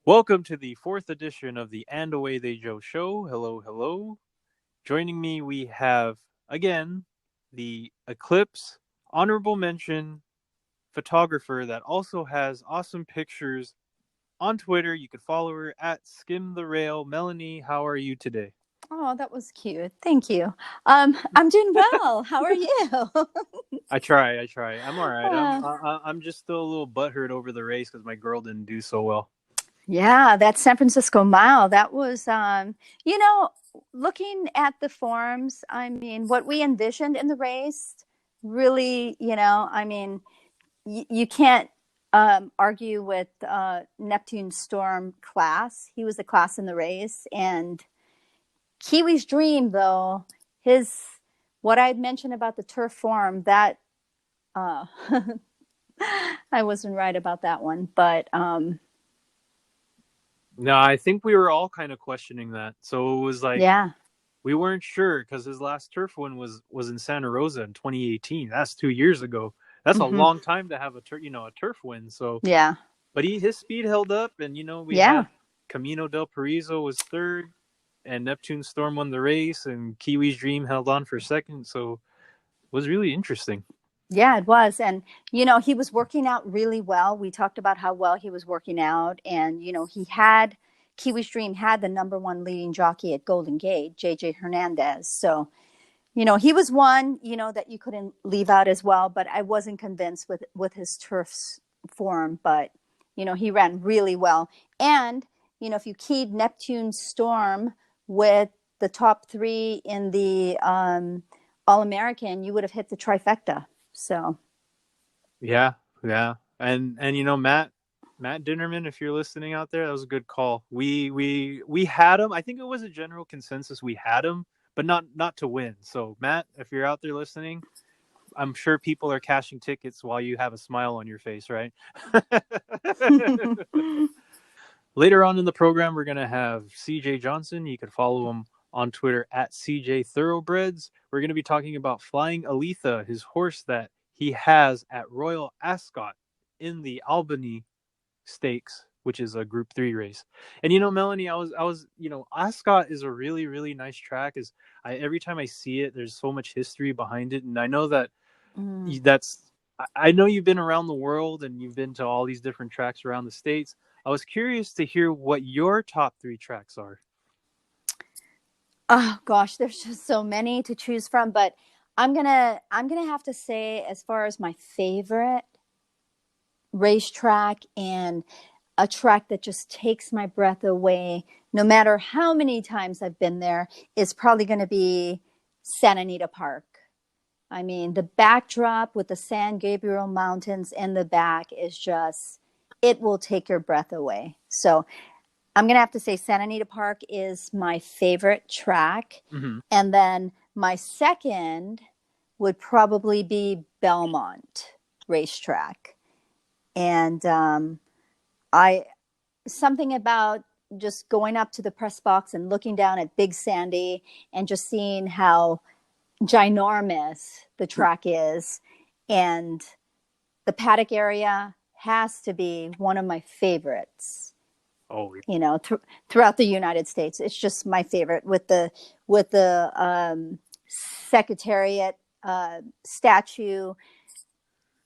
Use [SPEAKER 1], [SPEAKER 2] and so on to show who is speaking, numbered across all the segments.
[SPEAKER 1] Welcome to the fourth edition of the And Away They Joe show. Hello, hello. Joining me, we have, again, the Eclipse honorable mention photographer that also has awesome pictures on Twitter. You can follow her at Skim the Rail. Melanie, how are you today?
[SPEAKER 2] Oh, that was cute. Thank you. I'm doing well. How are you?
[SPEAKER 1] I try. I'm all right.
[SPEAKER 2] Uh,
[SPEAKER 1] I'm just still a little butthurt over the race because my girl didn't do so well.
[SPEAKER 2] yeah, that San Francisco Mile. That was, looking at the forms. I mean, what we envisioned in the race, really, you can't argue with Neptune Storm class. He was the class in the race, and Kiwi's dream, though, his what I had mentioned about the turf form that uh, I wasn't right about that one, but
[SPEAKER 1] No, I think we were all kind of questioning that. So it was like
[SPEAKER 2] yeah.
[SPEAKER 1] we weren't sure because his last turf win was in Santa Rosa in 2018. That's 2 years ago. That's a
[SPEAKER 2] Hmm.
[SPEAKER 1] long time to have a turf win. So,
[SPEAKER 2] Yeah.
[SPEAKER 1] but his speed held up, and we
[SPEAKER 2] Yeah.
[SPEAKER 1] had Camino del Paraiso was third, and Neptune Storm won the race, and Kiwi's Dream held on for second. So it was really interesting.
[SPEAKER 2] Yeah, it was. And, he was working out really well. We talked about how well he was working out. And, Kiwi's Dream had the number one leading jockey at Golden Gate, JJ Hernandez. So, he was one, that you couldn't leave out as well. But I wasn't convinced with his turf form. But, he ran really well. And, if you keyed Neptune Storm with the top three in the All American, you would have hit the trifecta. So,
[SPEAKER 1] Yeah, yeah, and Matt Dinnerman, if you're listening out there, that was a good call. We had him. I think it was a general consensus we had him, but not to win. So Matt, if you're out there listening, I'm sure people are cashing tickets while you have a smile on your face, right? Later on in the program, we're gonna have CJ Johnsen. You can follow him on Twitter at CJ Thoroughbreds. We're gonna be talking about Flying Aletha, his horse that he has at Royal Ascot in the Albany Stakes, which is a Group 3 race. And Melanie, Ascot is a really, really nice track. Every time I see it, there's so much history behind it, and I know that
[SPEAKER 2] mm.
[SPEAKER 1] that's. I know you've been around the world and you've been to all these different tracks around the states. I was curious to hear what your top 3 tracks are.
[SPEAKER 2] Oh gosh, there's just so many to choose from, but I'm gonna have to say, as far as my favorite racetrack and a track that just takes my breath away, no matter how many times I've been there, is probably going to be Santa Anita Park. I mean, the backdrop with the San Gabriel Mountains in the back is just, it will take your breath away. So I'm going to have to say Santa Anita Park is my favorite track.
[SPEAKER 1] Mm-hmm.
[SPEAKER 2] And then my second would probably be Belmont Racetrack. And I, something about just going up to the press box and looking down at Big Sandy and just seeing how ginormous the track is, and the paddock area has to be one of my favorites.
[SPEAKER 1] Oh,
[SPEAKER 2] Throughout the United States, it's just my favorite with the Secretariat statue.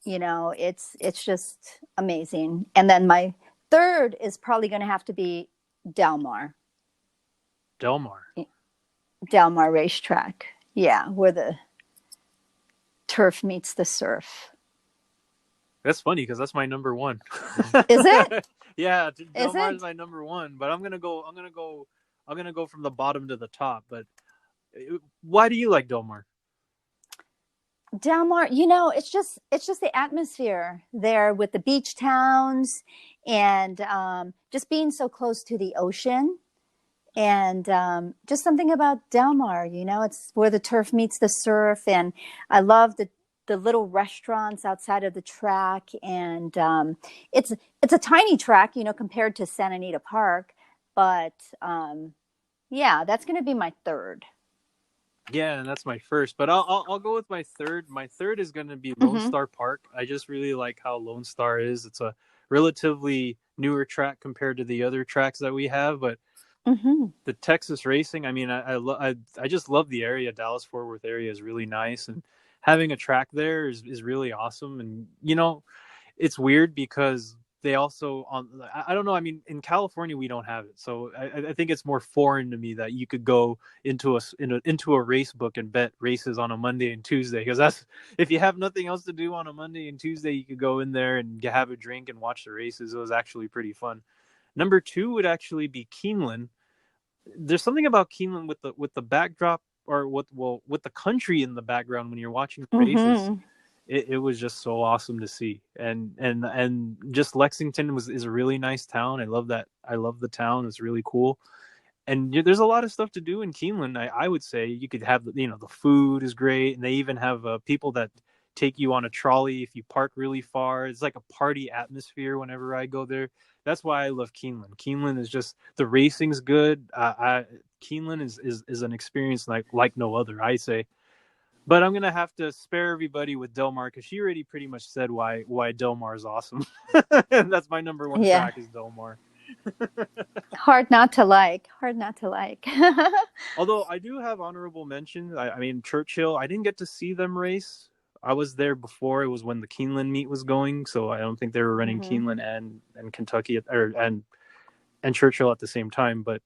[SPEAKER 2] It's just amazing. And then my third is probably going to have to be Del Mar.
[SPEAKER 1] Del Mar.
[SPEAKER 2] Del Mar Racetrack. Yeah, where the turf meets the surf.
[SPEAKER 1] That's funny because that's my number one.
[SPEAKER 2] Is it?
[SPEAKER 1] Yeah, Del
[SPEAKER 2] Is
[SPEAKER 1] Mar is
[SPEAKER 2] it?
[SPEAKER 1] my number one, but I'm gonna go from the bottom to the top. But why do you like Del Mar?
[SPEAKER 2] Del Mar, it's just the atmosphere there with the beach towns, and just being so close to the ocean. And just something about Del Mar, it's where the turf meets the surf. And I love the little restaurants outside of the track. And it's a tiny track, compared to Santa Anita Park. But yeah, that's going to be my third.
[SPEAKER 1] Yeah, and that's my first, but I'll go with my third. My third is going to be Lone
[SPEAKER 2] Mm-hmm.
[SPEAKER 1] Star Park. I just really like how Lone Star is. It's a relatively newer track compared to the other tracks that we have, but
[SPEAKER 2] Mm-hmm.
[SPEAKER 1] the Texas racing, I mean, I just love the area. Dallas Fort Worth area is really nice, and having a track there is really awesome. And it's weird because they also I don't know. I mean, in California we don't have it, so I think it's more foreign to me that you could go into a race book and bet races on a Monday and Tuesday, because that's, if you have nothing else to do on a Monday and Tuesday, you could go in there and have a drink and watch the races. It was actually pretty fun. Number two would actually be Keeneland. There's something about Keeneland with the backdrop, or with the country in the background when you're watching the races.
[SPEAKER 2] Mm-hmm.
[SPEAKER 1] It was just so awesome to see, and just Lexington is a really nice town. I love that. I love the town. It's really cool, and there's a lot of stuff to do in Keeneland. I would say you could have, the food is great, and they even have people that take you on a trolley if you park really far. It's like a party atmosphere whenever I go there. That's why I love Keeneland. Keeneland is just, the racing's good. Keeneland is an experience like no other, I say. But I'm gonna have to spare everybody with Del Mar, because she already pretty much said why Del Mar is awesome. That's my number one
[SPEAKER 2] Yeah.
[SPEAKER 1] track, is Del Mar.
[SPEAKER 2] Hard not to like. Hard not to like.
[SPEAKER 1] Although I do have honorable mentions. I mean, Churchill, I didn't get to see them race. I was there before. It was when the Keeneland meet was going, so I don't think they were running
[SPEAKER 2] Mm-hmm.
[SPEAKER 1] Keeneland and Kentucky and Churchill at the same time. But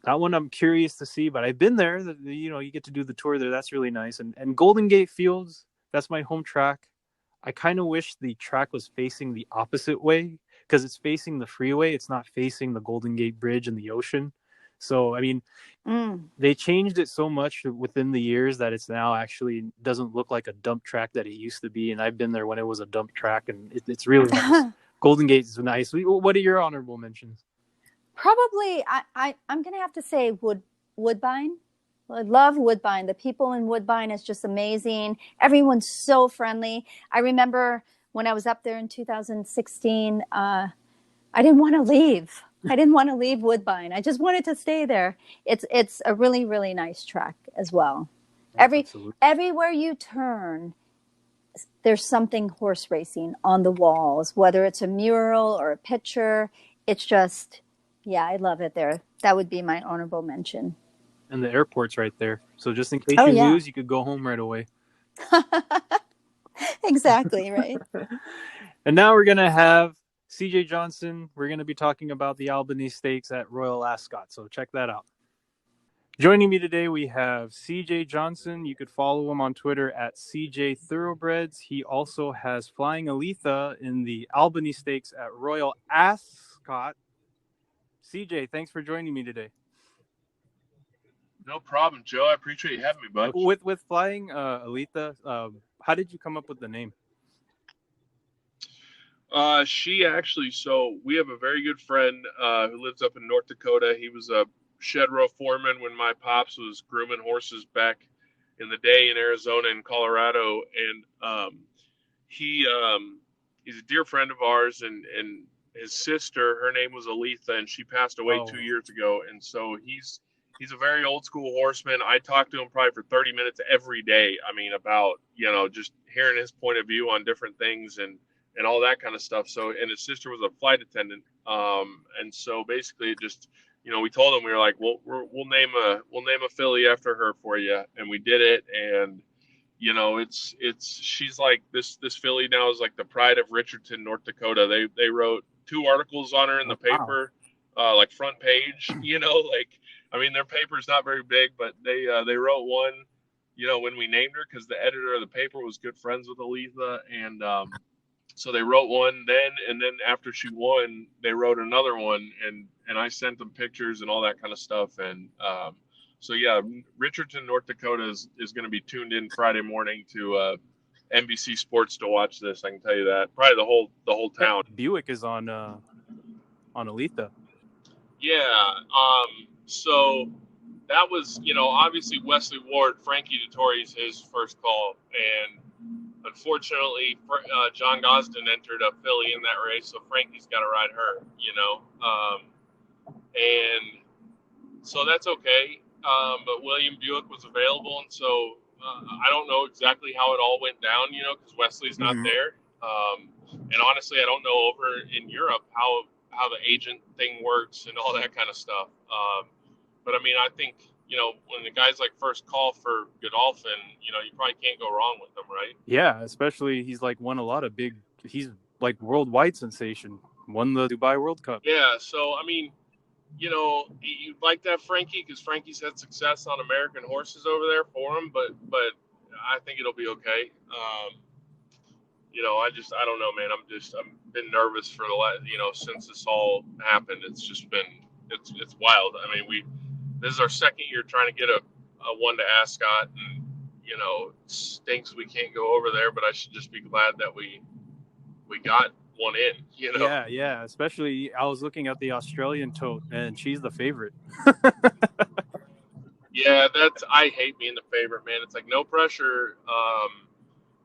[SPEAKER 1] that one I'm curious to see. But I've been there. You get to do the tour there. That's really nice. And Golden Gate Fields, that's my home track. I kind of wish the track was facing the opposite way, because it's facing the freeway. It's not facing the Golden Gate Bridge and the ocean. So, I mean,
[SPEAKER 2] Mm.
[SPEAKER 1] they changed it so much within the years that it's now actually doesn't look like a dump track that it used to be. And I've been there when it was a dump track, and it's really nice. Golden Gate is nice. What are your honorable mentions?
[SPEAKER 2] Probably, I'm gonna have to say Woodbine. I love Woodbine. The people in Woodbine is just amazing. Everyone's so friendly. I remember when I was up there in 2016, I didn't want to leave. I didn't want to leave Woodbine. I just wanted to stay there. It's a really, really nice track as well.
[SPEAKER 1] Absolutely.
[SPEAKER 2] Everywhere you turn, there's something horse racing on the walls, whether it's a mural or a picture. It's just, yeah, I love it there. That would be my honorable mention.
[SPEAKER 1] And the airport's right there. So just in case
[SPEAKER 2] Oh
[SPEAKER 1] you
[SPEAKER 2] yeah.
[SPEAKER 1] lose, you could go home right away.
[SPEAKER 2] Exactly, right?
[SPEAKER 1] And now we're going to have CJ Johnsen. We're going to be talking about the Albany Stakes at Royal Ascot. So check that out. Joining me today, we have CJ Johnsen. You could follow him on Twitter at CJ Thoroughbreds. He also has Flying Aletha in the Albany Stakes at Royal Ascot. CJ, thanks for joining me today.
[SPEAKER 3] No problem, Joe. I appreciate you having me, bud.
[SPEAKER 1] With Flying Aletha, how did you come up with the name?
[SPEAKER 3] She actually, so we have a very good friend who lives up in North Dakota. He was a shed row foreman when my pops was grooming horses back in the day in Arizona and Colorado. And he's a dear friend of ours, and his sister, her name was Aletha, and she passed away 2 years ago. And so he's a very old school horseman. I talk to him probably for 30 minutes every day. I mean, about, just hearing his point of view on different things and all that kind of stuff. So, and his sister was a flight attendant. And so basically it just, we told him, we were like, well, we'll name a filly after her for you. And we did it. And, she's like this filly now is like the pride of Richardson, North Dakota. They wrote 2 articles on her in the paper, like front page, I mean, their paper's not very big, but they wrote one, when we named her, because the editor of the paper was good friends with Aletha. And, so they wrote one then, and then after she won, they wrote another one, and I sent them pictures and all that kind of stuff. And so yeah, Richardson, North Dakota is going to be tuned in Friday morning to NBC Sports to watch this. I can tell you that. Probably the whole town.
[SPEAKER 1] Buick is on Aletha.
[SPEAKER 3] Yeah. So that was, obviously Wesley Ward, Frankie Dettori's his first call, and unfortunately, John Gosden entered a filly in that race, so Frankie's got to ride her, and so that's okay. But William Buick was available, and so I don't know exactly how it all went down, because Wesley's not there. And honestly, I don't know over in Europe how the agent thing works and all that kind of stuff. But I mean, I think, when the guy's like first call for Godolphin, you probably can't go wrong with him, right?
[SPEAKER 1] Yeah, especially he's like won a lot of he's like worldwide sensation. Won the Dubai World Cup.
[SPEAKER 3] Yeah, so I mean, you'd like that Frankie, because Frankie's had success on American horses over there for him, but I think it'll be okay. I don't know, man. I've been nervous for the last, since this all happened. It's just been, it's wild. I mean, this is our second year trying to get a one to Ascot, and it stinks we can't go over there, but I should just be glad that we got one in.
[SPEAKER 1] Yeah. Especially, I was looking at the Australian tote, and she's the favorite.
[SPEAKER 3] Yeah, I hate being the favorite, man. It's like no pressure,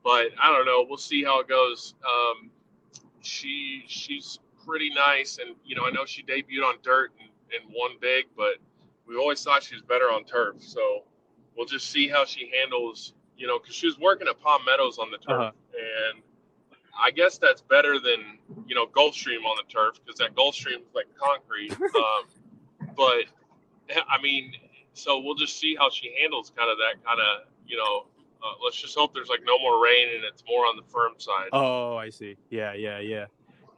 [SPEAKER 3] but I don't know. We'll see how it goes. She's pretty nice, and I know she debuted on dirt and won big, but we always thought she was better on turf. So we'll just see how she handles, because she was working at Palm Meadows on the turf, and I guess that's better than Gulfstream on the turf, because that Gulfstream is like concrete. But I mean, so we'll just see how she handles kind of that kind of let's just hope there's like no more rain and it's more on the firm side.
[SPEAKER 1] Oh, I see. Yeah.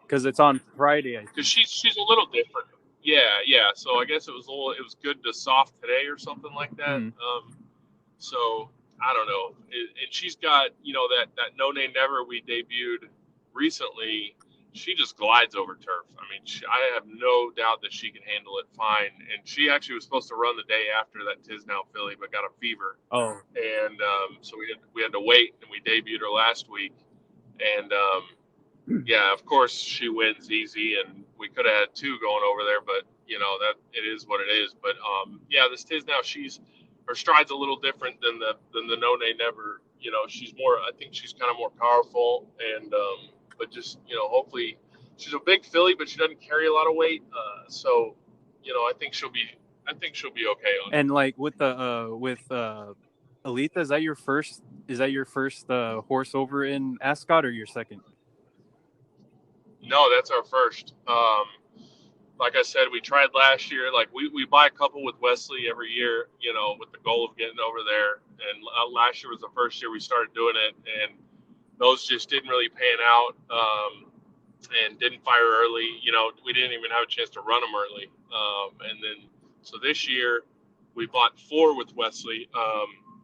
[SPEAKER 1] Because it's on Friday.
[SPEAKER 3] Because she's a little different. Yeah. So I guess it was good to soft today or something like that. So I don't know. And she's got that No Nay Never we debuted recently. She just glides over turf. I mean, I have no doubt that she can handle it fine. And she actually was supposed to run the day after that Tisnow filly, but got a fever.
[SPEAKER 1] Oh.
[SPEAKER 3] And so we had to wait, and we debuted her last week. And yeah, of course she wins easy, and we could have had two going over there, but that it is what it is. But yeah, this Tisnow, her stride's a little different than the No Nay Never. She's more. I think she's kind of more powerful, and but just hopefully, she's a big filly, but she doesn't carry a lot of weight. So I think she'll be okay on it.
[SPEAKER 1] And like with Aletha, is that your first? Is that your first horse over in Ascot, or your second?
[SPEAKER 3] No, that's our first. Like I said, we tried last year. Like we buy a couple with Wesley every year, with the goal of getting over there. And last year was the first year we started doing it, and those just didn't really pan out, and didn't fire early. We didn't even have a chance to run them early. And then so this year we bought 4 with Wesley.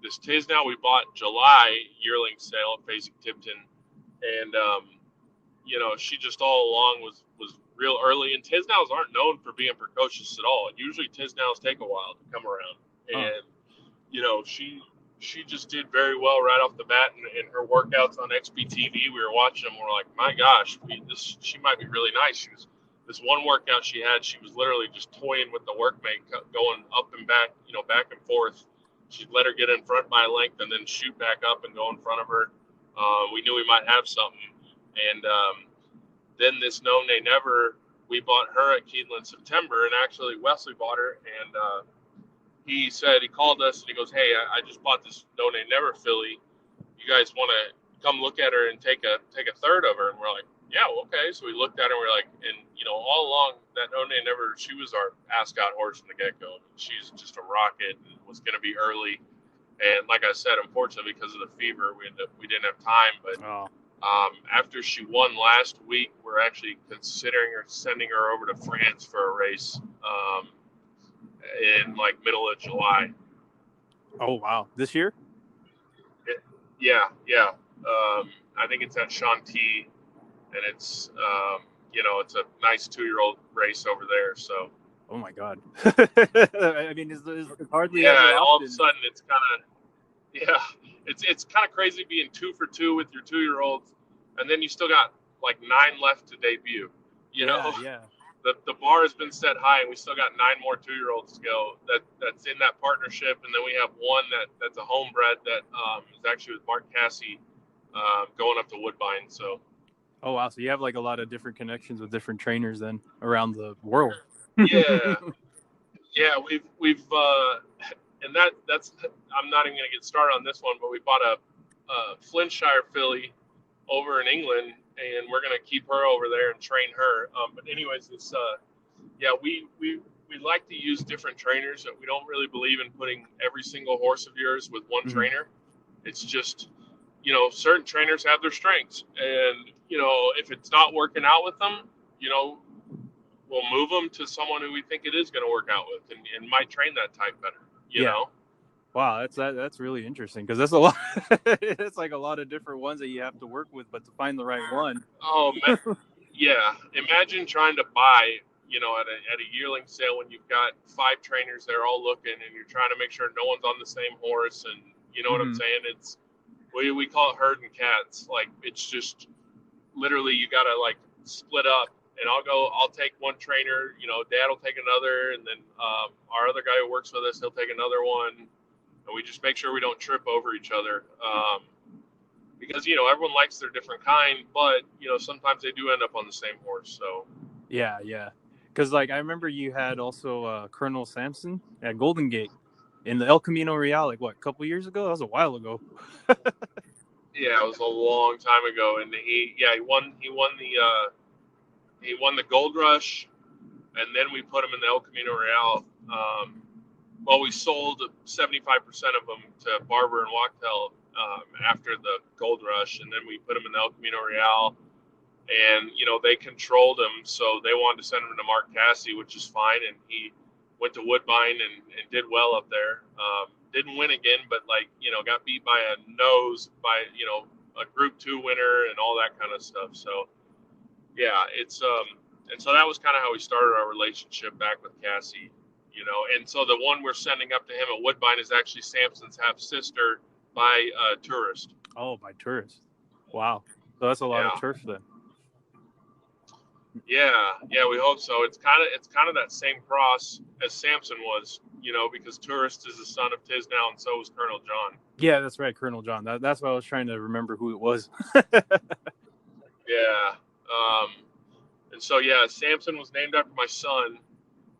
[SPEAKER 3] This Tisnow we bought July yearling sale at Facing Tipton, and she just all along was real early. And Tisnows aren't known for being precocious at all. Usually Tisnows take a while to come around, and she just did very well right off the bat. In her workouts on XBTV, we were watching them. We're like, my gosh, she might be really nice. This one workout she had, she was literally just toying with the workmate, going up and back, back and forth. She'd let her get in front by a length and then shoot back up and go in front of her. We knew we might have something. And then this No Nay Never, we bought her at Keedland in September, and actually Wesley bought her, and he called us and he goes, hey, I just bought this No Nay Never filly. You guys want to come look at her and take a third of her? And we're like, yeah, well, okay. So we looked at her and we're like, and all along that No Nay Never, she was our Ascot horse from the get-go. She's just a rocket and was going to be early. And like I said, unfortunately, because of the fever, we didn't have time. But after she won last week, we're actually considering sending her over to France for a race in like middle of July.
[SPEAKER 1] Oh wow! This year?
[SPEAKER 3] Yeah. I think it's at Chantilly, and it's it's a nice 2-year-old race over there. So.
[SPEAKER 1] Oh my God! I mean, it's hardly ever often.
[SPEAKER 3] All of a sudden it's kind of it's kind of crazy being 2 for 2 with your 2-year-olds, and then you still got like 9 left to debut.
[SPEAKER 1] Yeah.
[SPEAKER 3] The bar has been set high, and we still got 9 more 2-year-olds to go. That's in that partnership, and then we have one that's a homebred that is actually with Mark Cassey, going up to Woodbine. So.
[SPEAKER 1] Oh wow! So you have like a lot of different connections with different trainers then around the world.
[SPEAKER 3] Yeah, we've and that's I'm not even gonna get started on this one, but we bought a Flintshire filly over in England, and we're gonna keep her over there and train her. But anyways, this yeah, we like to use different trainers. We don't really believe in putting every single horse of yours with one
[SPEAKER 1] Mm-hmm.
[SPEAKER 3] trainer. It's just, certain trainers have their strengths, and if it's not working out with them, we'll move them to someone who we think it is going to work out with, and might train that type better.
[SPEAKER 1] Yeah. Wow, that's really interesting, because that's a lot. It's like a lot of different ones that you have to work with, but to find the right one.
[SPEAKER 3] Oh man, yeah. Imagine trying to buy, at a yearling sale when you've got 5 trainers there all looking, and you're trying to make sure no one's on the same horse, and you know what I'm
[SPEAKER 1] Mm-hmm.
[SPEAKER 3] saying? It's we call it herding cats. Like, it's just literally you gotta like split up, and I'll take one trainer, Dad will take another, and then our other guy who works with us, he'll take another one, and we just make sure we don't trip over each other. Because everyone likes their different kind, but sometimes they do end up on the same horse. So
[SPEAKER 1] Yeah, because like I remember you had also Colonel Sampson at Golden Gate in the El Camino Real, like what, a couple years ago? That was a while ago.
[SPEAKER 3] yeah, it was a long time ago, and he won the Gold Rush, and then we put him in the El Camino Real. Well, we sold 75% of them to Barber and Wachtel after the Gold Rush, and then we put him in the El Camino Real, and they controlled him, so they wanted to send him to Mark Casse, which is fine, and he went to Woodbine and did well up there. Didn't win again, but got beat by a nose by a Group 2 winner and all that kind of stuff. So yeah, it's and so that was kind of how we started our relationship back with Casse. And so the one we're sending up to him at Woodbine is actually Sampson's half sister by Tourist.
[SPEAKER 1] Oh, by Tourist. Wow. So that's a lot of
[SPEAKER 3] Yeah.
[SPEAKER 1] turf then.
[SPEAKER 3] Yeah, we hope so. It's kind of that same cross as Sampson was, because Tourist is the son of Tisnow, and so was Colonel John.
[SPEAKER 1] Yeah, that's right, Colonel John. That's why I was trying to remember who it was.
[SPEAKER 3] Yeah. And so Sampson was named after my son,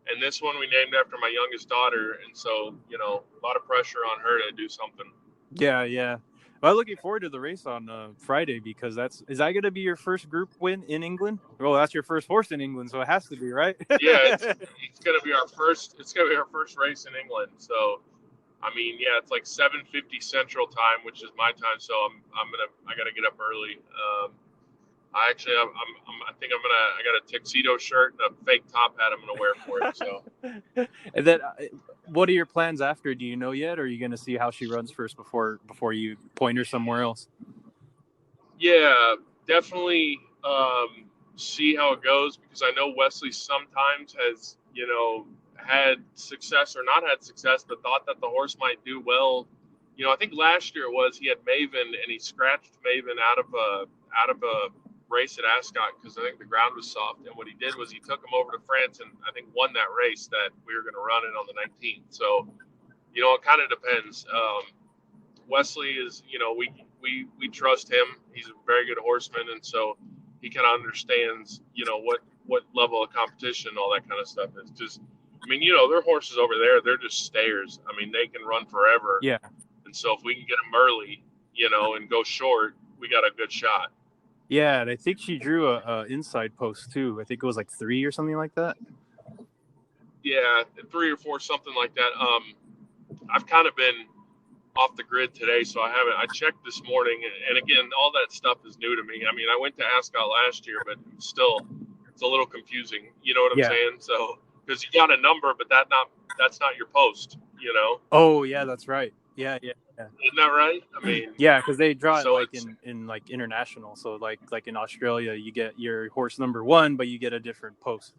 [SPEAKER 3] and this one we named after my youngest daughter, and so a lot of pressure on her to do something.
[SPEAKER 1] Yeah. Well, I'm looking forward to the race on Friday, because is that going to be your first group win in England? Well, that's your first horse in England, so it has to be, right?
[SPEAKER 3] Yeah, it's going to be our first. It's going to be our first race in England. So, I mean, it's like 7:50 Central Time, which is my time. So I got to get up early. I think I got a tuxedo shirt and a fake top hat I'm going to wear for it. So.
[SPEAKER 1] And then, what are your plans after? Do you know yet, or are you going to see how she runs first before you point her somewhere else?
[SPEAKER 3] Yeah, definitely see how it goes, because I know Wesley sometimes has, had success or not had success, but thought that the horse might do well. I think last year he had Maven, and he scratched Maven out of a race at Ascot because I think the ground was soft. And what he did was he took him over to France and I think won that race that we were going to run it on the 19th. So, it kind of depends. Wesley is, we trust him. He's a very good horseman, and so he kind of understands, what level of competition all that kind of stuff is. Just, I mean, their horses over there, they're just stayers. I mean, they can run forever.
[SPEAKER 1] Yeah.
[SPEAKER 3] And so if we can get them early, and go short, we got a good shot.
[SPEAKER 1] Yeah, and I think she drew a inside post too. I think it was like 3 or something like that.
[SPEAKER 3] Yeah, 3 or 4, something like that. I've kind of been off the grid today, so I checked this morning, and again, all that stuff is new to me. I mean, I went to Ascot last year, but still, it's a little confusing. You know what I'm saying? So, because you got a number, but that's not your post.
[SPEAKER 1] Oh yeah, that's right. Yeah.
[SPEAKER 3] Isn't that right? I mean,
[SPEAKER 1] yeah, because they draw it like in like international. So like in Australia, you get your horse number 1, but you get a different post.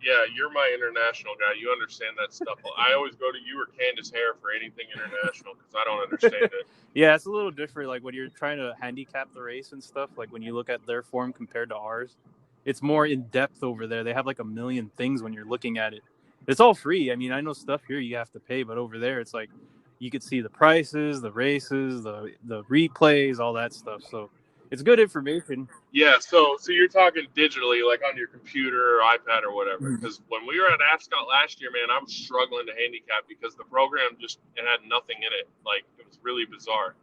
[SPEAKER 3] Yeah, you're my international guy. You understand that stuff. I always go to you or Candace Hare for anything international because I don't understand it.
[SPEAKER 1] Yeah, it's a little different. Like when you're trying to handicap the race and stuff, like when you look at their form compared to ours, it's more in depth over there. They have like a million things when you're looking at it. It's all free. I mean, I know stuff here you have to pay, but over there it's like you could see the prices, the races, the replays, all that stuff. So it's good information.
[SPEAKER 3] Yeah, so you're talking digitally, like on your computer or iPad or whatever. Because when we were at Ascot last year, man, I was struggling to handicap because the program it had nothing in it. Like, it was really bizarre.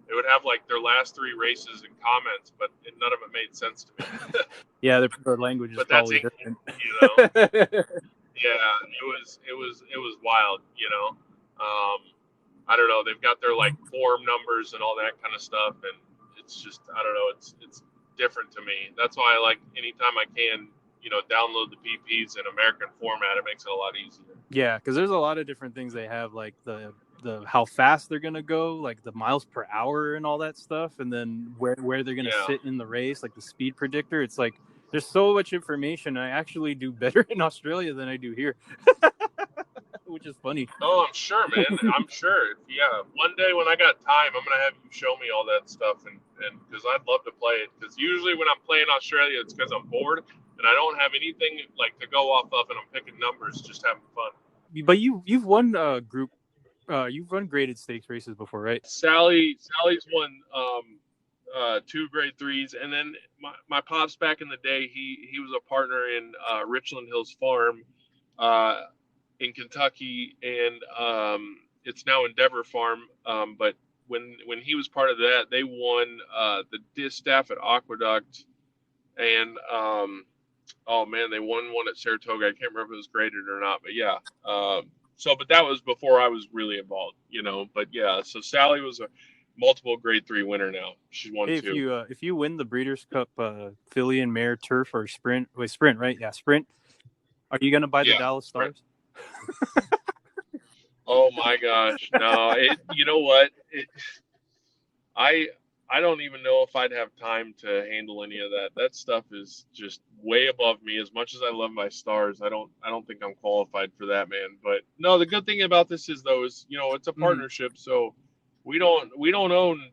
[SPEAKER 3] They would have like their last 3 races in comments, but none of it made sense to me.
[SPEAKER 1] Yeah, their language is
[SPEAKER 3] But that's
[SPEAKER 1] probably
[SPEAKER 3] England,
[SPEAKER 1] different.
[SPEAKER 3] you know. Yeah, it was wild, you know. I don't know. They've got their like form numbers and all that kind of stuff, and it's just I don't know. It's different to me. That's why I like anytime I can, download the PPs in American format. It makes it a lot easier.
[SPEAKER 1] Yeah, because there's a lot of different things they have, like the how fast they're gonna go, like the miles per hour and all that stuff, and then where they're gonna
[SPEAKER 3] Yeah.
[SPEAKER 1] sit in the race, like the speed predictor. It's like there's so much information. I actually do better in Australia than I do here, which is funny.
[SPEAKER 3] Oh, I'm sure, man. I'm sure. Yeah. One day when I got time, I'm gonna have you show me all that stuff, and because I'd love to play it. Because usually when I'm playing Australia, it's because I'm bored and I don't have anything like to go off of, and I'm picking numbers, just having fun.
[SPEAKER 1] But you've won group, you've run graded stakes races before, right?
[SPEAKER 3] Sally's won 2 grade 3s, and then my pops back in the day, he was a partner in Richland Hills Farm in Kentucky, and it's now Endeavor Farm. But when he was part of that, they won the Distaff at Aqueduct, and oh man, they won one at Saratoga. I can't remember if it was graded or not, but yeah. But that was before I was really involved, But yeah, so Sally was a multiple grade 3 winner now. She's won
[SPEAKER 1] Hey,
[SPEAKER 3] 2.
[SPEAKER 1] if you win the Breeders' Cup filly and mare turf or sprint, sprint, right? Yeah, sprint. Are you gonna buy the
[SPEAKER 3] Yeah.
[SPEAKER 1] Dallas Stars?
[SPEAKER 3] Oh my gosh, no! You know what? I don't even know if I'd have time to handle any of that. That stuff is just way above me. As much as I love my Stars, I don't think I'm qualified for that, man. But no, the good thing about this is though is it's a partnership, so we don't own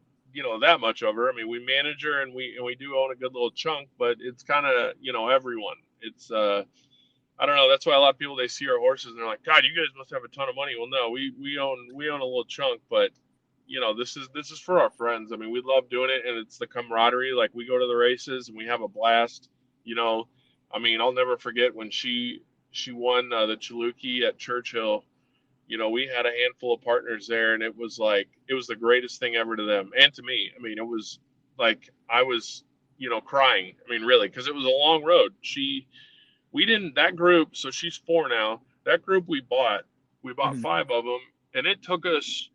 [SPEAKER 3] that much of her. I mean, we manage her and we do own a good little chunk, but it's kind of everyone. It's I don't know. That's why a lot of people, they see our horses and they're like, God, you guys must have a ton of money. Well, no, we own a little chunk, but this is for our friends. I mean, we love doing it, and it's the camaraderie. Like, we go to the races and we have a blast. I mean, I'll never forget when she won the Chaluki at Churchill. We had a handful of partners there, and it was the greatest thing ever to them and to me. I mean, it was like I was crying. I mean, really, because it was a long road. We didn't, that group, so she's 4 now. That group we bought 5 of them, and it took us,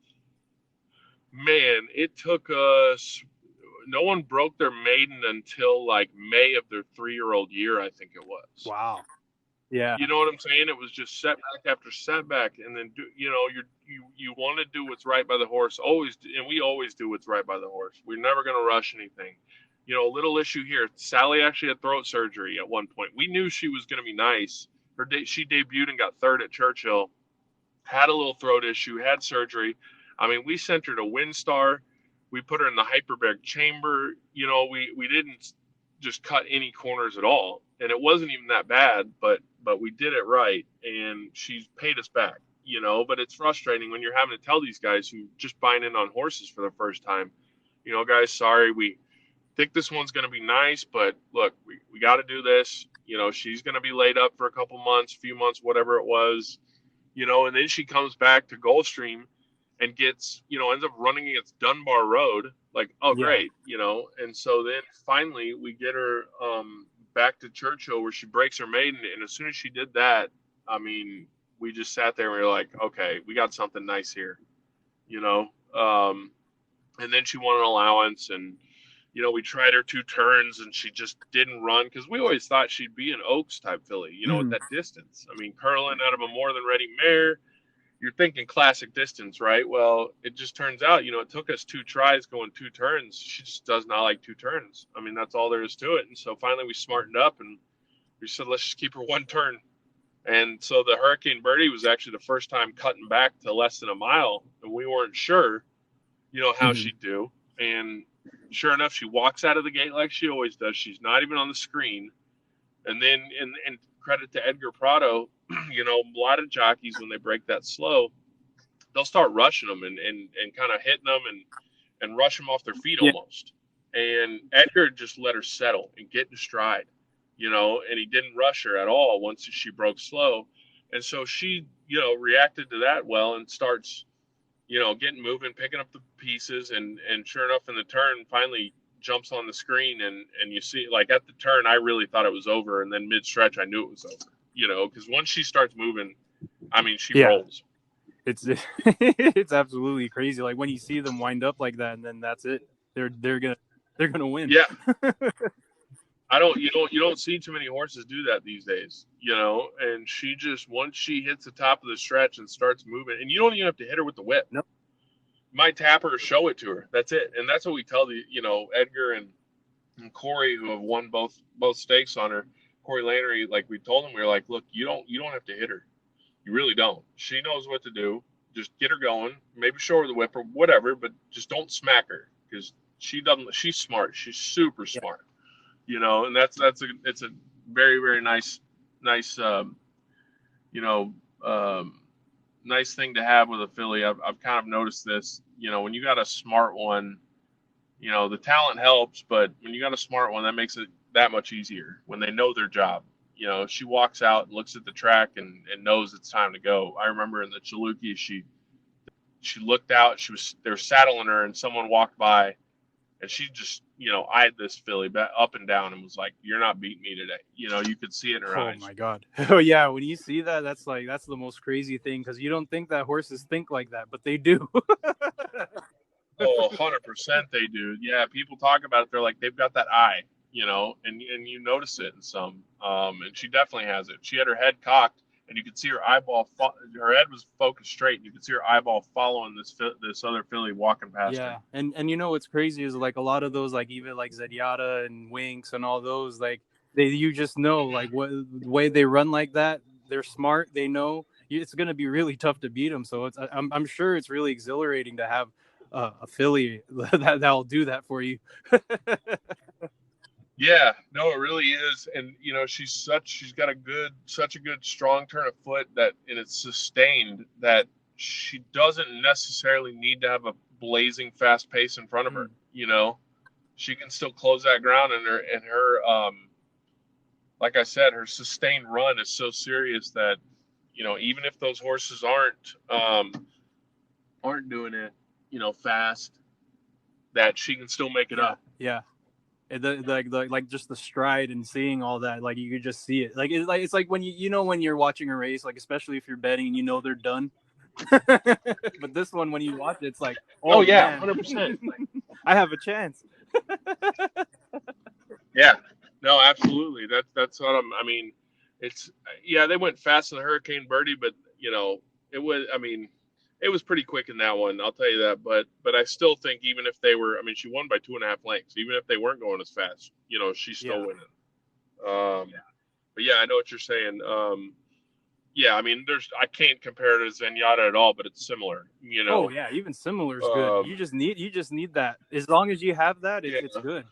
[SPEAKER 3] no one broke their maiden until like May of their 3-year-old year, I think it was.
[SPEAKER 1] Wow. Yeah.
[SPEAKER 3] You know what I'm saying? It was just setback after setback, and then you want to do what's right by the horse, always, and we always do what's right by the horse. We're never going to rush anything. A little issue here. Sally actually had throat surgery at one point. We knew she was going to be nice. She debuted and got 3rd at Churchill. Had a little throat issue. Had surgery. I mean, we sent her to WinStar. We put her in the hyperbaric chamber. We didn't just cut any corners at all, and it wasn't even that bad. But we did it right, and she's paid us back. But it's frustrating when you're having to tell these guys who just buying in on horses for the first time. Guys, sorry, we think this one's going to be nice, but look, we got to do this. She's going to be laid up for a couple months, few months, whatever it was, and then she comes back to Gulfstream and gets, ends up running against Dunbar Road. Like, oh, yeah. Great, and so then finally we get her back to Churchill where she breaks her maiden. And as soon as she did that, I mean, we just sat there and we were like, okay, we got something nice here, and then she won an allowance, and we tried her 2 turns and she just didn't run, because we always thought she'd be an Oaks type filly, at that distance. I mean, curling out of a more than ready mare, you're thinking classic distance, right? Well, it just turns out, it took us 2 tries going 2 turns. She just does not like 2 turns. I mean, that's all there is to it. And so finally we smartened up and we said, let's just keep her 1 turn. And so the Hurricane Birdie was actually the first time cutting back to less than a mile, and we weren't sure, how she'd do. And sure enough, she walks out of the gate like she always does. She's not even on the screen. And then, and credit to Edgar Prado, a lot of jockeys, when they break that slow, they'll start rushing them and kind of hitting them and rush them off their feet almost. And Edgar just let her settle and get in stride, and he didn't rush her at all once she broke slow. And so she, reacted to that well and starts, getting moving, picking up pieces, and sure enough, in the turn, finally jumps on the screen, and you see, like, at the turn, I really thought it was over, and then mid-stretch, I knew it was over, you know, because once she starts moving, I mean, she rolls.
[SPEAKER 1] It's it's absolutely crazy. Like when you see them wind up like that, and then that's it. They're gonna win.
[SPEAKER 3] Yeah. You don't see too many horses do that these days, you know. And she just, once she hits the top of the stretch and starts moving, and you don't even have to hit her with the whip.
[SPEAKER 1] Nope.
[SPEAKER 3] You might tap her or show it to her. That's it. And that's what we tell the, you know, Edgar and Corey, who have won both stakes on her. Corey Lannery, like we told him, we were like, look, you don't have to hit her. You really don't. She knows what to do. Just get her going. Maybe show her the whip or whatever, but just don't smack her, because she doesn't. She's smart. She's super smart. You know, and it's a very, very nice you know, nice thing to have with a filly. I've kind of noticed this. You know, when you got a smart one, you know, the talent helps, but when you got a smart one, that makes it that much easier when they know their job. You know, she walks out and looks at the track and knows it's time to go. I remember in the Chaluki, she looked out. They were saddling her, and someone walked by, and she just, you know, eyed this filly up and down and was like, "You're not beating me today." You know, you could see it in her eyes.
[SPEAKER 1] Oh my God. Oh yeah. When you see that, that's the most crazy thing, because you don't think that horses think like that, but they do.
[SPEAKER 3] Oh, 100% they do. Yeah, people talk about it. They're like, they've got that eye, you know, and you notice it in some. And she definitely has it. She had her head cocked, and you could see her eyeball. Her head was focused straight, and you could see her eyeball following this other filly walking past her.
[SPEAKER 1] And you know what's crazy is, like, a lot of those, like, even like Zediata and Winks and all those, like, you just know, like, what the way they run like that. They're smart. They know it's going to be really tough to beat them. So I'm sure it's really exhilarating to have a filly that'll do that for you.
[SPEAKER 3] Yeah, no, it really is. And, you know, she's got such a good strong turn of foot, and it's sustained, that she doesn't necessarily need to have a blazing fast pace in front of her. You know, she can still close that ground, and her like I said, her sustained run is so serious that, you know, even if those horses aren't doing it, you know, fast, that she can still make it up.
[SPEAKER 1] Yeah. Like just the stride and seeing all that, like you could just see it. It's like when you know, when you're watching a race, like especially if you're betting and you know they're done. But this one, when you watch it, it's like, oh yeah,
[SPEAKER 3] 100%.
[SPEAKER 1] I have a chance.
[SPEAKER 3] Yeah, no, absolutely. That's what I mean, it's, yeah, they went fast in the Hurricane Birdie, but, you know, it was pretty quick in that one, I'll tell you that. But I still think, even if they were, I mean, she won by 2.5 lengths. Even if they weren't going as fast, you know, she's still winning. But yeah, I know what you're saying. Yeah, I mean, I can't compare it to Zenyatta at all, but it's similar, you know.
[SPEAKER 1] Oh yeah, even similar is good. You just need that. As long as you have that, it's good.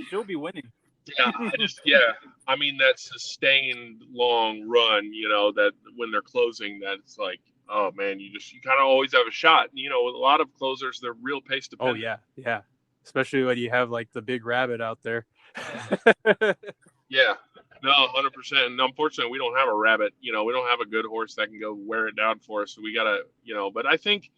[SPEAKER 1] She'll be winning.
[SPEAKER 3] I mean, that sustained long run, you know, that when they're closing, that it's like, oh man, you kind of always have a shot. You know, with a lot of closers, they're real pace dependent.
[SPEAKER 1] Oh yeah, especially when you have like the big rabbit out there.
[SPEAKER 3] Yeah, no, 100%. And unfortunately, we don't have a rabbit. You know, we don't have a good horse that can go wear it down for us. So we gotta, you know. But I think,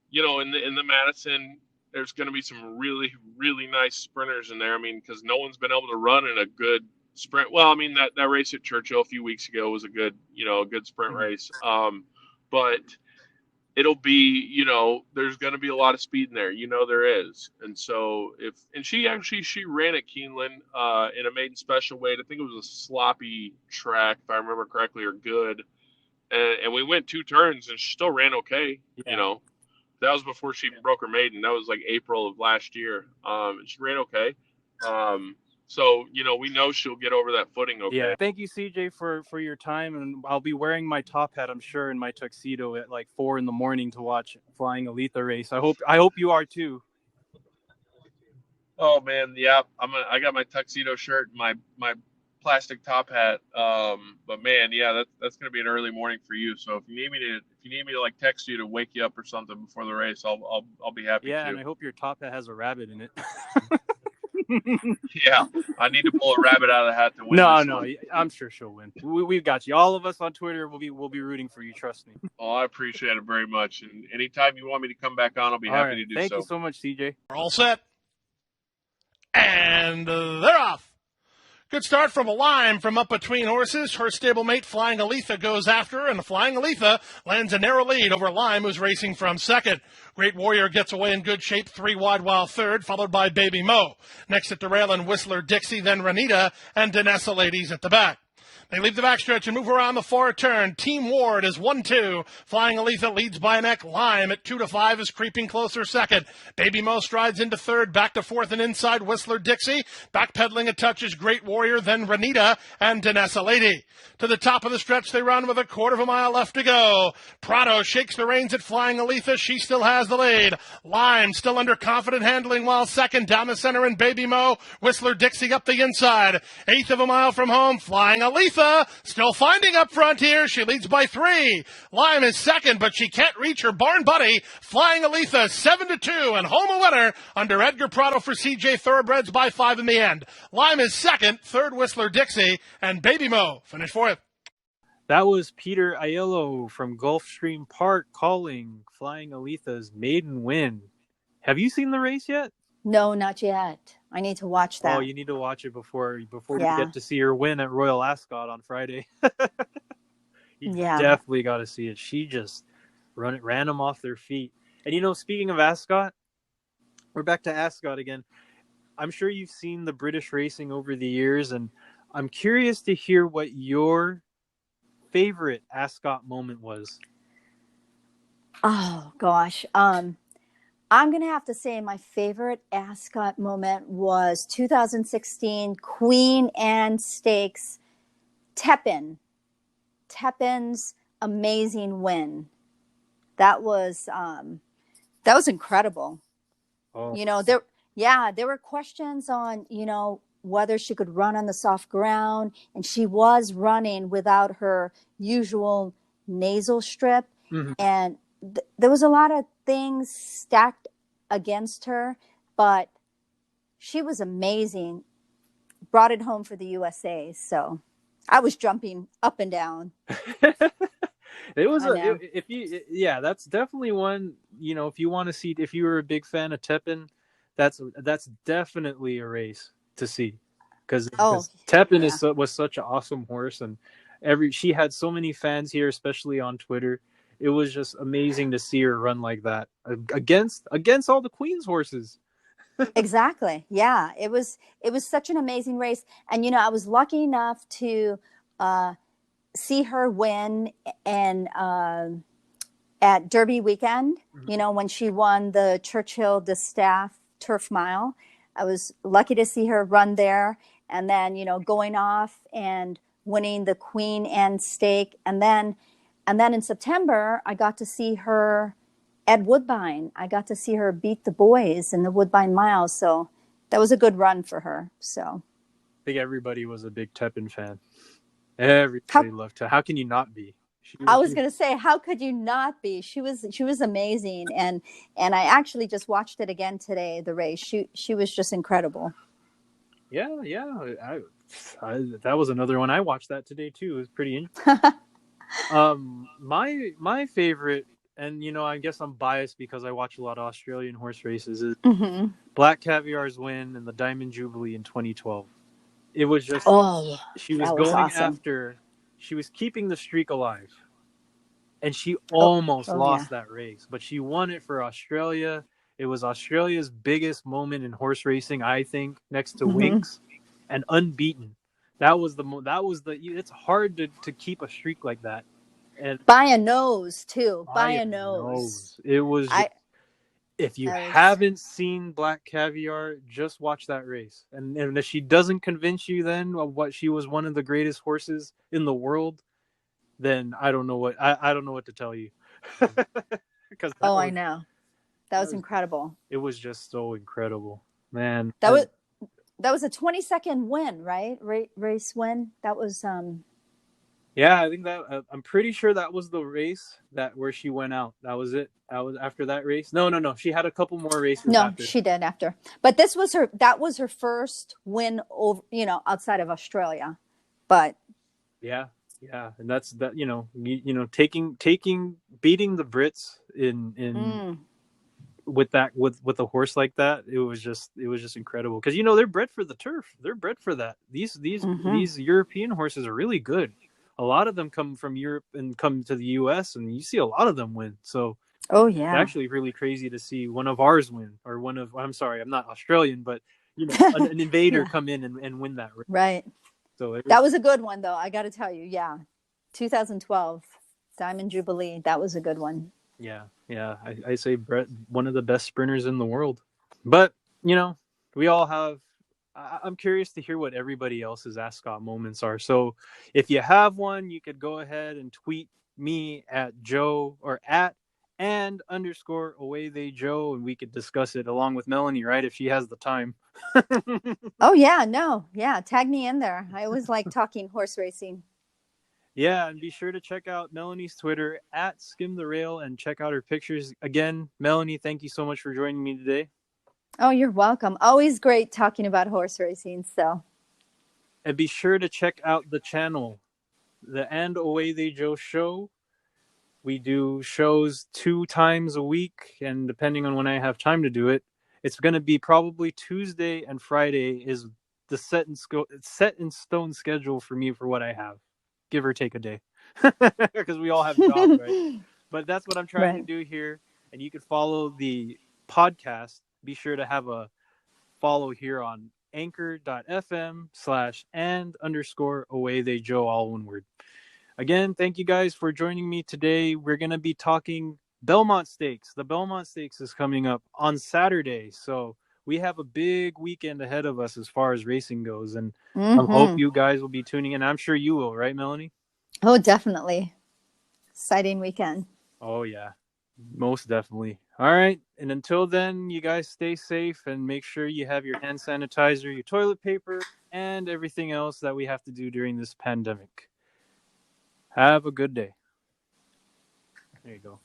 [SPEAKER 3] you know, in the Madison, there's going to be some really, really nice sprinters in there. I mean, because no one's been able to run in a good sprint. Well, I mean, that race at Churchill a few weeks ago was a good sprint race. But it'll be, you know, there's going to be a lot of speed in there. You know, there is. And so she ran at Keeneland in a maiden special weight. I think it was a sloppy track, if I remember correctly, or good. And we went 2 turns, and she still ran okay, you know. That was before she even broke her maiden. That was like April of last year. And she ran okay. So, you know, we know she'll get over that footing okay.
[SPEAKER 1] Yeah. Thank you, CJ, for your time. And I'll be wearing my top hat, I'm sure, in my tuxedo at like 4 a.m. to watch Flying Aletha race. I hope you are too.
[SPEAKER 3] Oh man, yeah. I got my tuxedo shirt and my plastic top hat. But man, yeah, that's gonna be an early morning for you. So if you need me to like text you to wake you up or something before the race, I'll be happy to.
[SPEAKER 1] Yeah, and I hope your top hat has a rabbit in it.
[SPEAKER 3] Yeah, I need to pull a rabbit out of the hat to win
[SPEAKER 1] No,
[SPEAKER 3] this
[SPEAKER 1] no,
[SPEAKER 3] one.
[SPEAKER 1] I'm sure she'll win. We've got you. All of us on Twitter will be rooting for you. Trust me.
[SPEAKER 3] Oh, I appreciate it very much. And anytime you want me to come back on, I'll be
[SPEAKER 1] All
[SPEAKER 3] happy
[SPEAKER 1] right.
[SPEAKER 3] to do
[SPEAKER 1] Thank you
[SPEAKER 3] so.
[SPEAKER 1] so much, CJ.
[SPEAKER 4] We're all set. And they're off. Good start from a Lime from up between horses. Her stablemate Flying Aletha goes after her, and Flying Aletha lands a narrow lead over Lime, who's racing from second. Great Warrior gets away in good shape, 3 wide while third, followed by Baby Mo. Next at the rail and Whistler Dixie, then Renita, and Danessa Ladies at the back. They leave the backstretch and move around the far turn. Team Ward is 1-2. Flying Aletha leads by a neck. Lime at 2-5 is creeping closer second. Baby Mo strides into third, back to fourth and inside Whistler Dixie. Backpedaling a touch is Great Warrior, then Renita and Danessa Lady. To the top of the stretch they run with a quarter of a mile left to go. Prado shakes the reins at Flying Aletha. She still has the lead. Lime still under confident handling while second. Down the center and Baby Mo. Whistler Dixie up the inside. Eighth of a mile from home. Flying Aletha still finding up front here. She leads by 3. Lime is second, but she can't reach her barn buddy. Flying Aletha 7-2 and home a winner under Edgar Prado for CJ Thoroughbreds by 5 in the end. Lime is second, third Whistler Dixie, and Baby Mo finished fourth.
[SPEAKER 1] That was Peter Aiello from Gulfstream Park calling Flying Aletha's maiden win. Have you seen the race yet?
[SPEAKER 2] No, not yet. I need to watch that.
[SPEAKER 1] Oh, you need to watch it before you get to see her win at Royal Ascot on Friday. You definitely got to see it. She just ran them off their feet. And speaking of Ascot, we're back to Ascot again. I'm sure you've seen the British racing over the years, and I'm curious to hear what your favorite Ascot moment was.
[SPEAKER 2] Oh gosh. I'm going to have to say my favorite Ascot moment was 2016 Queen Anne Stakes Tepin. Tepin's amazing win. That was incredible.
[SPEAKER 1] Oh.
[SPEAKER 2] There were questions on, whether she could run on the soft ground, and she was running without her usual nasal strip.
[SPEAKER 1] Mm-hmm.
[SPEAKER 2] And there was a lot of things stacked against her, but she was amazing. Brought it home for the USA. So I was jumping up and down.
[SPEAKER 1] It was that's definitely one, if you want to see, if you were a big fan of Tepin, that's definitely a race to see, because Tepin was such an awesome horse, and she had so many fans here, especially on Twitter. It was just amazing to see her run like that against all the Queen's horses.
[SPEAKER 2] Exactly. Yeah, it was such an amazing race, and I was lucky enough to see her win and at Derby weekend.
[SPEAKER 1] Mm-hmm.
[SPEAKER 2] When she won the Churchill Distaff Turf Mile, I was lucky to see her run there, and then going off and winning the Queen Anne Stake, and then in September I got to see her at Woodbine. I got to see her beat the boys in the Woodbine Mile, so that was a good run for her. So
[SPEAKER 1] I think everybody was a big Tepin fan. Everybody loved her. How can you not be?
[SPEAKER 2] I was going to say, how could you not be? She was amazing, and I actually just watched it again today. The race, she was just incredible.
[SPEAKER 1] Yeah. That was another one. I watched that today too. It was pretty interesting. My favorite, and I guess I'm biased because I watch a lot of Australian horse races, is Black Caviar's win in the Diamond Jubilee in 2012. It was just she was going awesome. After, she was keeping the streak alive, and she almost lost that race, but she won it for Australia. It was Australia's biggest moment in horse racing, I think, next to Winx, and unbeaten. That was it's hard to keep a streak like that. And
[SPEAKER 2] by a nose too. By a nose.
[SPEAKER 1] It was if you haven't seen Black Caviar, just watch that race. And if she doesn't convince you then of what she was one of the greatest horses in the world, then I don't know what to tell you.
[SPEAKER 2] I know. That was incredible.
[SPEAKER 1] It was just so incredible, man.
[SPEAKER 2] That was a 20-second win, right? Race win. That was
[SPEAKER 1] Yeah, I think that I'm pretty sure that was the race where she went out. That was it. That was after that race. No. She had a couple more races
[SPEAKER 2] No,
[SPEAKER 1] after.
[SPEAKER 2] she did after. But that was her first win over, outside of Australia. But
[SPEAKER 1] Yeah, and that's that. Taking beating the Brits in with a horse like that, it was just incredible because they're bred for the turf. They're bred for that. These European horses are really good. A lot of them come from Europe and come to the U.S. and you see a lot of them win. So
[SPEAKER 2] oh
[SPEAKER 1] it's
[SPEAKER 2] yeah.
[SPEAKER 1] actually really crazy to see one of ours win, or I'm sorry, I'm not Australian, but an invader
[SPEAKER 2] Yeah.
[SPEAKER 1] come in and win that race.
[SPEAKER 2] Right.
[SPEAKER 1] So
[SPEAKER 2] That was a good one though. I got to tell you. Yeah. 2012 Diamond Jubilee. That was a good one.
[SPEAKER 1] yeah. I say Brett, one of the best sprinters in the world. But we all have. I'm curious to hear what everybody else's Ascot moments are. So if you have one, you could go ahead and tweet me at Joe or at and underscore away they Joe, and we could discuss it along with Melanie, right? If she has the time.
[SPEAKER 2] Oh yeah, no. Yeah, tag me in there. I always like talking horse racing.
[SPEAKER 1] Yeah, and be sure to check out Melanie's Twitter at Skim the Rail and check out her pictures. Again, Melanie, thank you so much for joining me today.
[SPEAKER 2] Oh, you're welcome. Always great talking about horse racing. So,
[SPEAKER 1] And be sure to check out the channel, the And Away They Joe show. We do shows 2 times a week, and depending on when I have time to do it, it's going to be probably Tuesday and Friday is the set in stone schedule for me for what I have, give or take a day, because we all have jobs, right? But that's what I'm trying to
[SPEAKER 2] right.
[SPEAKER 1] do here, and you can follow the podcast. Be sure to have a follow here on anchor.fm/and_away they Joe, all one word. Again, thank you guys for joining me today. We're going to be talking Belmont Stakes. The Belmont Stakes is coming up on Saturday. So we have a big weekend ahead of us as far as racing goes. And I hope you guys will be tuning in. I'm sure you will, right, Melanie?
[SPEAKER 2] Oh, definitely. Exciting weekend.
[SPEAKER 1] Oh, yeah, most definitely. All right. And until then, you guys stay safe and make sure you have your hand sanitizer, your toilet paper, and everything else that we have to do during this pandemic. Have a good day. There you go.